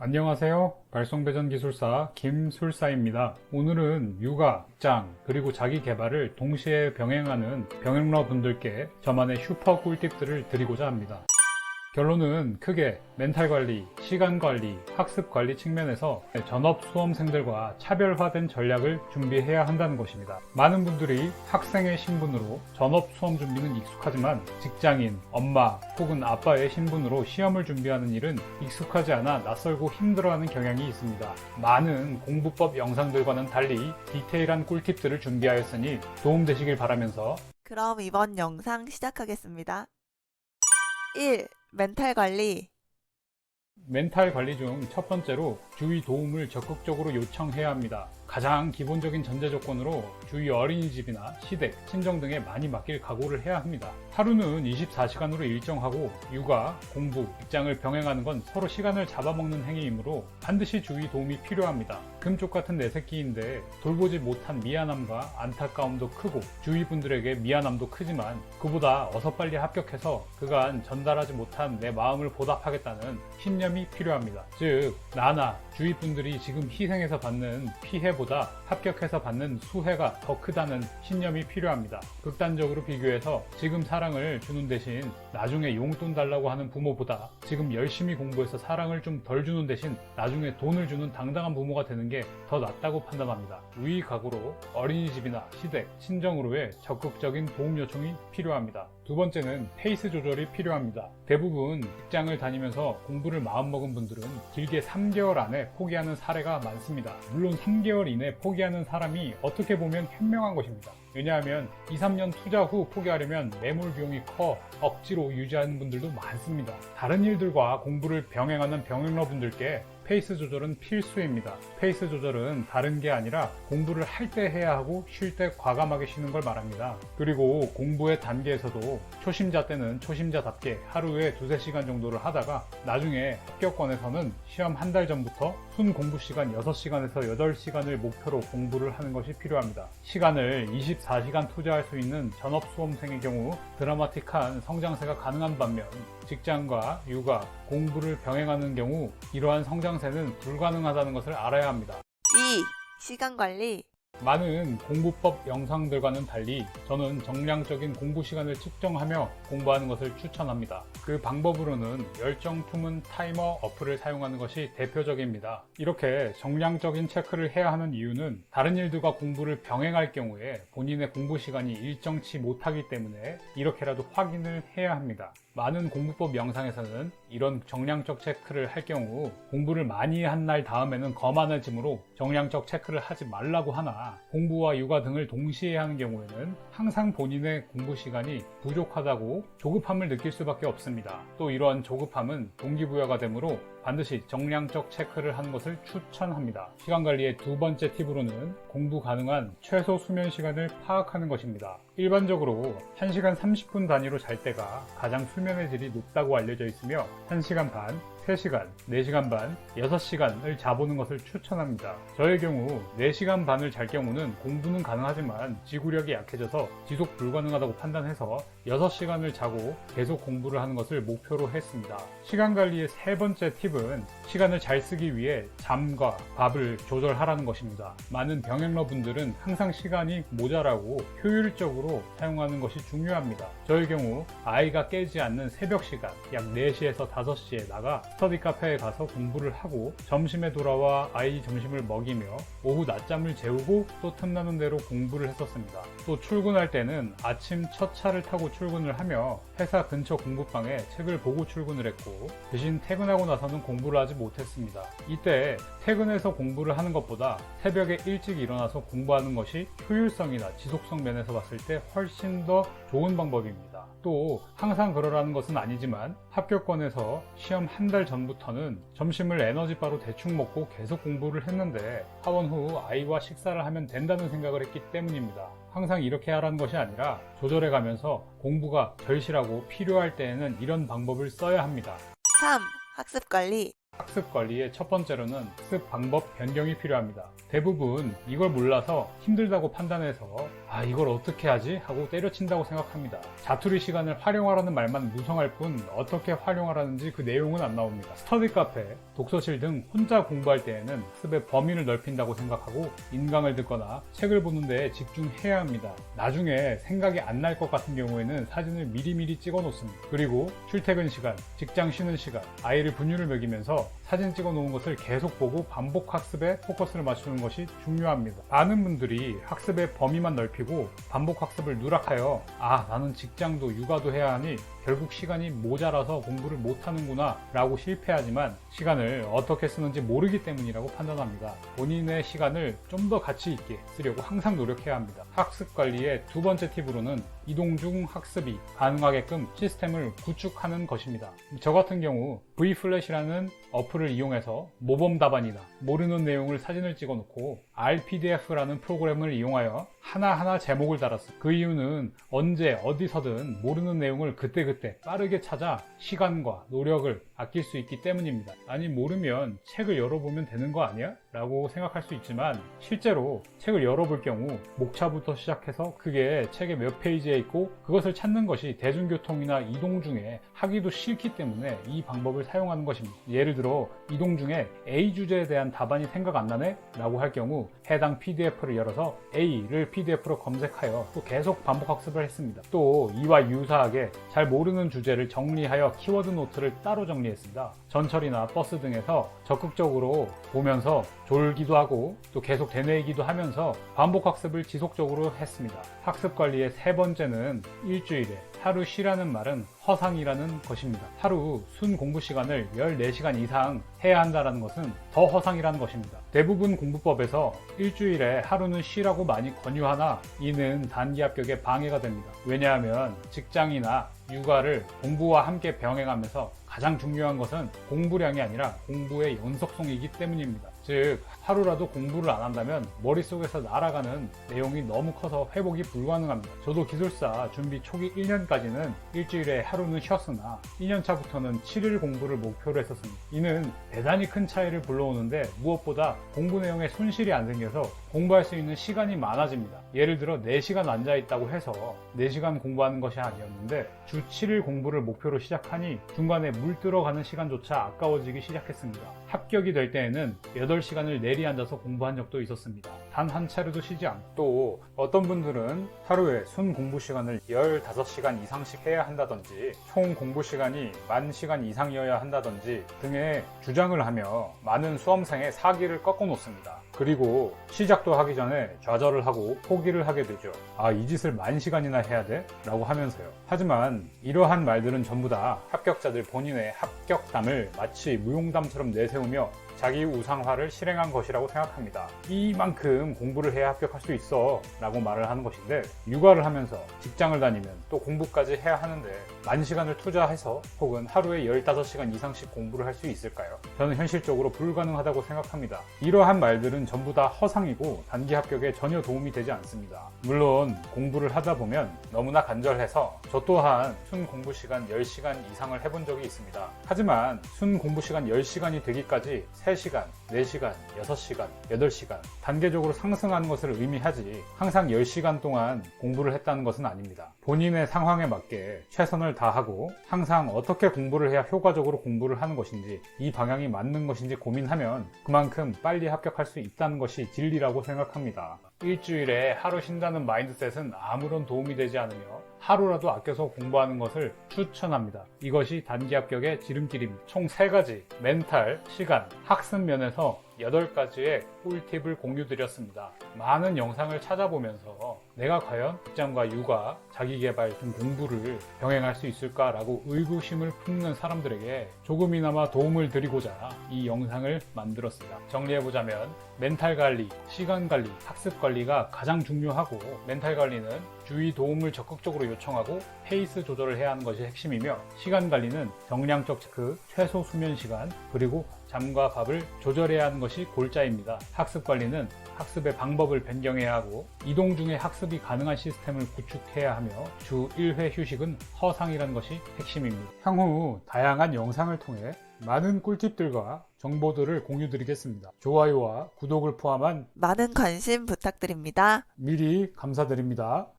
안녕하세요. 발송배전기술사 김술사입니다. 오늘은 육아, 직장, 그리고 자기 개발을 동시에 병행하는 병행러 분들께 저만의 슈퍼 꿀팁들을 드리고자 합니다. 결론은 크게 멘탈 관리, 시간 관리, 학습 관리 측면에서 전업 수험생들과 차별화된 전략을 준비해야 한다는 것입니다. 많은 분들이 학생의 신분으로 전업 수험 준비는 익숙하지만 직장인, 엄마 혹은 아빠의 신분으로 시험을 준비하는 일은 익숙하지 않아 낯설고 힘들어하는 경향이 있습니다. 많은 공부법 영상들과는 달리 디테일한 꿀팁들을 준비하였으니 도움되시길 바라면서 그럼 이번 영상 시작하겠습니다. 1. 멘탈 관리. 멘탈 관리 중 첫 번째로 주위 도움을 적극적으로 요청해야 합니다. 가장 기본적인 전제 조건으로 주위 어린이집이나 시댁, 친정 등에 많이 맡길 각오를 해야 합니다. 하루는 24시간으로 일정하고 육아, 공부, 직장을 병행하는 건 서로 시간을 잡아먹는 행위이므로 반드시 주위 도움이 필요합니다. 금쪽 같은 내 새끼인데 돌보지 못한 미안함과 안타까움도 크고 주위 분들에게 미안함도 크지만 그보다 어서 빨리 합격해서 그간 전달하지 못한 내 마음을 보답하겠다는 신념이 필요합니다. 즉 나나 주위 분들이 지금 희생해서 받는 피해보다 합격해서 받는 수혜가 더 크다는 신념이 필요합니다. 극단적으로 비교해서 지금 사랑을 주는 대신 나중에 용돈 달라고 하는 부모보다 지금 열심히 공부해서 사랑을 좀 덜 주는 대신 나중에 돈을 주는 당당한 부모가 되는 게 더 낫다고 판단합니다. 위 각오로 어린이집이나 시댁, 친정으로의 적극적인 도움 요청이 필요합니다. 두 번째는 페이스 조절이 필요합니다. 대부분 직장을 다니면서 공부를 마음먹은 분들은 길게 3개월 안에 포기하는 사례가 많습니다. 물론 3개월 이내 포기하는 사람이 어떻게 보면 현명한 것입니다. 왜냐하면 2, 3년 투자 후 포기하려면 매몰 비용이 커 억지로 유지하는 분들도 많습니다. 다른 일들과 공부를 병행하는 병행러 분들께 페이스 조절은 필수입니다. 페이스 조절은 다른 게 아니라 공부를 할 때 해야 하고 쉴 때 과감하게 쉬는 걸 말합니다. 그리고 공부의 단계에서도 초심자 때는 초심자답게 하루에 2-3시간 정도를 하다가 나중에 합격권에서는 시험 한 달 전부터 순 공부 시간 6시간에서 8시간을 목표로 공부를 하는 것이 필요합니다. 시간을 24시간 투자할 수 있는 전업 수험생의 경우 드라마틱한 성장세가 가능한 반면 직장과 육아, 공부를 병행하는 경우 이러한 성장세는 불가능하다는 것을 알아야 합니다. 2. 시간 관리. 많은 공부법 영상들과는 달리 저는 정량적인 공부 시간을 측정하며 공부하는 것을 추천합니다. 그 방법으로는 열정 품은 타이머 어플을 사용하는 것이 대표적입니다. 이렇게 정량적인 체크를 해야 하는 이유는 다른 일들과 공부를 병행할 경우에 본인의 공부 시간이 일정치 못하기 때문에 이렇게라도 확인을 해야 합니다. 많은 공부법 영상에서는 이런 정량적 체크를 할 경우 공부를 많이 한 날 다음에는 거만해지므로 정량적 체크를 하지 말라고 하나 공부와 육아 등을 동시에 하는 경우에는 항상 본인의 공부 시간이 부족하다고 조급함을 느낄 수밖에 없습니다. 또 이러한 조급함은 동기부여가 되므로 반드시 정량적 체크를 하는 것을 추천합니다. 시간관리의 두 번째 팁으로는 공부 가능한 최소 수면 시간을 파악하는 것입니다. 일반적으로 1시간 30분 단위로 잘 때가 가장 수면의 질이 높다고 알려져 있으며 1시간 반, 3시간, 4시간 반, 6시간을 자보는 것을 추천합니다. 저의 경우 4시간 반을 잘 경우는 공부는 가능하지만 지구력이 약해져서 지속 불가능하다고 판단해서 6시간을 자고 계속 공부를 하는 것을 목표로 했습니다. 시간관리의 세 번째 팁은 시간을 잘 쓰기 위해 잠과 밥을 조절하라는 것입니다. 많은 병행러 분들은 항상 시간이 모자라고 효율적으로 사용하는 것이 중요합니다. 저의 경우 아이가 깨지 않는 새벽 시간 약 4시에서 5시에 나가 스터디 카페에 가서 공부를 하고 점심에 돌아와 아이 점심을 먹이며 오후 낮잠을 재우고 또 틈나는 대로 공부를 했었습니다. 또 출근할 때는 아침 첫 차를 타고 출근을 하며 회사 근처 공부방에 책을 보고 출근을 했고 대신 퇴근하고 나서는 공부를 하지 못했습니다. 이때 퇴근해서 공부를 하는 것보다 새벽에 일찍 일어나서 공부하는 것이 효율성이나 지속성 면에서 봤을 때 훨씬 더 좋은 방법입니다. 또 항상 그러라는 것은 아니지만 합격권에서 시험 한 달 전부터는 점심을 에너지바로 대충 먹고 계속 공부를 했는데 하원 후 아이와 식사를 하면 된다는 생각을 했기 때문입니다. 항상 이렇게 하라는 것이 아니라 조절해 가면서 공부가 절실하고 필요할 때에는 이런 방법을 써야 합니다. 3. 학습 관리. 학습 관리의 첫 번째로는 학습 방법 변경이 필요합니다. 대부분 이걸 몰라서 힘들다고 판단해서 이걸 어떻게 하지? 하고 때려친다고 생각합니다. 자투리 시간을 활용하라는 말만 무성할 뿐 어떻게 활용하라는지 그 내용은 안 나옵니다. 스터디 카페, 독서실 등 혼자 공부할 때에는 학습의 범위를 넓힌다고 생각하고 인강을 듣거나 책을 보는 데에 집중해야 합니다. 나중에 생각이 안 날 것 같은 경우에는 사진을 미리미리 찍어 놓습니다. 그리고 출퇴근 시간, 직장 쉬는 시간, 아이를 분유를 먹이면서 사진 찍어 놓은 것을 계속 보고 반복 학습에 포커스를 맞추는 것이 중요합니다. 많은 분들이 학습의 범위만 넓히고 반복 학습을 누락하여 나는 직장도 육아도 해야 하니 결국 시간이 모자라서 공부를 못하는구나 라고 실패하지만 시간을 어떻게 쓰는지 모르기 때문이라고 판단합니다. 본인의 시간을 좀 더 가치 있게 쓰려고 항상 노력해야 합니다. 학습 관리의 두 번째 팁으로는 이동 중 학습이 가능하게끔 시스템을 구축하는 것입니다. 저 같은 경우 V플래시라는 어플을 이용해서 모범 답안이나 모르는 내용을 사진을 찍어 놓고 RPDF라는 프로그램을 이용하여 하나하나 제목을 달았어요. 그 이유는 언제 어디서든 모르는 내용을 그때그때 빠르게 찾아 시간과 노력을 아낄 수 있기 때문입니다. 아니 모르면 책을 열어보면 되는 거 아니야? 라고 생각할 수 있지만 실제로 책을 열어볼 경우 목차부터 시작해서 그게 책의 몇 페이지에 있고 그것을 찾는 것이 대중교통이나 이동 중에 하기도 싫기 때문에 이 방법을 사용하는 것입니다. 예를 들어 이동 중에 A 주제에 대한 답안이 생각 안 나네? 라고 할 경우 해당 PDF를 열어서 A를 PDF로 검색하여 또 계속 반복 학습을 했습니다. 또 이와 유사하게 잘 모르는 주제를 정리하여 키워드 노트를 따로 정리했습니다. 전철이나 버스 등에서 적극적으로 보면서 졸기도 하고 또 계속 되뇌이기도 하면서 반복 학습을 지속적으로 했습니다. 학습 관리의 세 번째는 일주일에 하루 쉬라는 말은 허상이라는 것입니다. 하루 순 공부 시간을 14시간 이상 해야 한다는 것은 더 허상이라는 것입니다. 대부분 공부법에서 일주일에 하루는 쉬라고 많이 권유하나 이는 단기 합격에 방해가 됩니다. 왜냐하면 직장이나 육아를 공부와 함께 병행하면서 가장 중요한 것은 공부량이 아니라 공부의 연속성이기 때문입니다. 즉 하루라도 공부를 안 한다면 머릿속에서 날아가는 내용이 너무 커서 회복이 불가능합니다. 저도 기술사 준비 초기 1년까지는 일주일에 하루는 쉬었으나 2년차부터는 7일 공부를 목표로 했었습니다. 이는 대단히 큰 차이를 불러오는데 무엇보다 공부 내용에 손실이 안 생겨서 공부할 수 있는 시간이 많아집니다. 예를 들어 4시간 앉아있다고 해서 4시간 공부하는 것이 아니었는데 주 7일 공부를 목표로 시작하니 중간에 물 들어가는 시간조차 아까워지기 시작했습니다. 합격이 될 때에는 8시간을 내리 앉아서 공부한 적도 있었습니다. 단 한 차례도 쉬지 않고 또 어떤 분들은 하루에 순 공부 시간을 15시간 이상씩 해야 한다든지 총 공부 시간이 10,000시간 이상이어야 한다든지 등의 주장을 하며 많은 수험생의 사기를 꺾어 놓습니다. 그리고 시작도 하기 전에 좌절을 하고 포기를 하게 되죠. 이 짓을 10,000시간이나 해야 돼? 라고 하면서요. 하지만 이러한 말들은 전부 다 합격자들 본인의 합격담을 마치 무용담처럼 내세우며 자기 우상화를 실행한 것이라고 생각합니다. 이만큼 공부를 해야 합격할 수 있어 라고 말을 하는 것인데 육아를 하면서 직장을 다니면 또 공부까지 해야 하는데 10,000시간을 투자해서 혹은 하루에 15시간 이상씩 공부를 할 수 있을까요? 저는 현실적으로 불가능하다고 생각합니다. 이러한 말들은 전부 다 허상이고 단기 합격에 전혀 도움이 되지 않습니다. 물론 공부를 하다 보면 너무나 간절해서 저 또한 순 공부 시간 10시간 이상을 해본 적이 있습니다. 하지만 순 공부 시간 10시간이 되기까지 3시간, 4시간, 6시간, 8시간 단계적으로 상승하는 것을 의미하지 항상 10시간 동안 공부를 했다는 것은 아닙니다. 본인의 상황에 맞게 최선을 다하고 항상 어떻게 공부를 해야 효과적으로 공부를 하는 것인지 이 방향이 맞는 것인지 고민하면 그만큼 빨리 합격할 수 있다는 것이 진리라고 생각합니다. 일주일에 하루 쉰다는 마인드셋은 아무런 도움이 되지 않으며 하루라도 아껴서 공부하는 것을 추천합니다. 이것이 단기 합격의 지름길입니다. 총 3가지 멘탈, 시간, 학습 면에서 8가지의 꿀팁을 공유드렸습니다. 많은 영상을 찾아보면서 내가 과연 직장과 육아, 자기개발 등 공부를 병행할 수 있을까라고 의구심을 품는 사람들에게 조금이나마 도움을 드리고자 이 영상을 만들었습니다. 정리해보자면 멘탈 관리, 시간 관리, 학습 관리가 가장 중요하고 멘탈 관리는 주위 도움을 적극적으로 요청하고 페이스 조절을 해야 하는 것이 핵심이며 시간 관리는 정량적 체크, 최소 수면 시간, 그리고 잠과 밥을 조절해야 하는 것이 골자입니다. 학습 관리는 학습의 방법을 변경해야 하고 이동 중에 학습이 가능한 시스템을 구축해야 하며 주 1회 휴식은 허상이라는 것이 핵심입니다. 향후 다양한 영상을 통해 많은 꿀팁들과 정보들을 공유드리겠습니다. 좋아요와 구독을 포함한 많은 관심 부탁드립니다. 미리 감사드립니다.